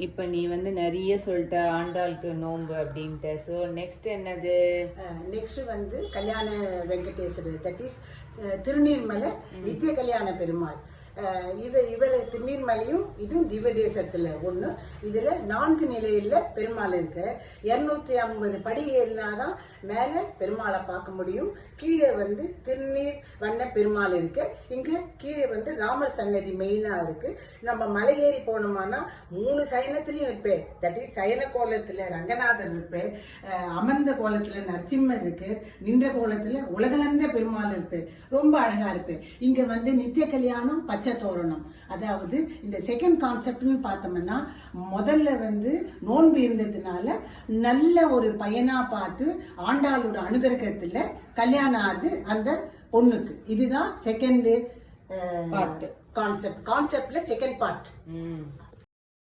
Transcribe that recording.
இப்ப நீ வந்து நிறைய சொல்லிட்ட ஆண்டாளுக்கு நோன்பு அப்படின்ட்டு. ஸோ நெக்ஸ்ட் என்னது? நெக்ஸ்ட் வந்து கல்யாண வெங்கடேஸ்வரர், தட் இஸ் திருநீர்மலை நித்திய கல்யாண பெருமாள். இவர் திருநீர்மலையும் இதுவும் திவதேசத்துல ஒண்ணு. இதுல 4 நிலையில பெருமாள் இருக்கு. 250 படி ஏறினாதான் மேல பெருமாளை பார்க்க முடியும். கீழே வந்து திருநீர் வண்ண பெருமாள் இருக்கு. இங்க கீழே வந்து ராமர் சன்னதி மெயினா இருக்கு. நம்ம மலை ஏறி போனோம்னா 3 சயனத்திலயும் இருப்பேன். தட் இஸ் சயன கோலத்துல ரங்கநாதர் இருப்பேன், அமர்ந்த கோலத்துல நரசிம்மர் இருக்கு, நின்ற கோலத்துல உலகளந்த பெருமாள் இருப்பேன். ரொம்ப அழகா இருப்பேன். இங்க வந்து நித்திய கல்யாணம் பச்சை தோரணம். அதாவது இந்த செகண்ட் கான்செப்ட்னு பார்த்தோம்னா, முதல்ல வந்து நோன்பு இருந்ததுனால நல்ல ஒரு பையனா பார்த்து ஆண்டாளோட அனுகிரகத்துல கல்யாணம் ஆகுது அந்த பொண்ணுக்கு. இதுதான் செகண்ட் கான்செப்ட்ல செகண்ட் பார்ட்.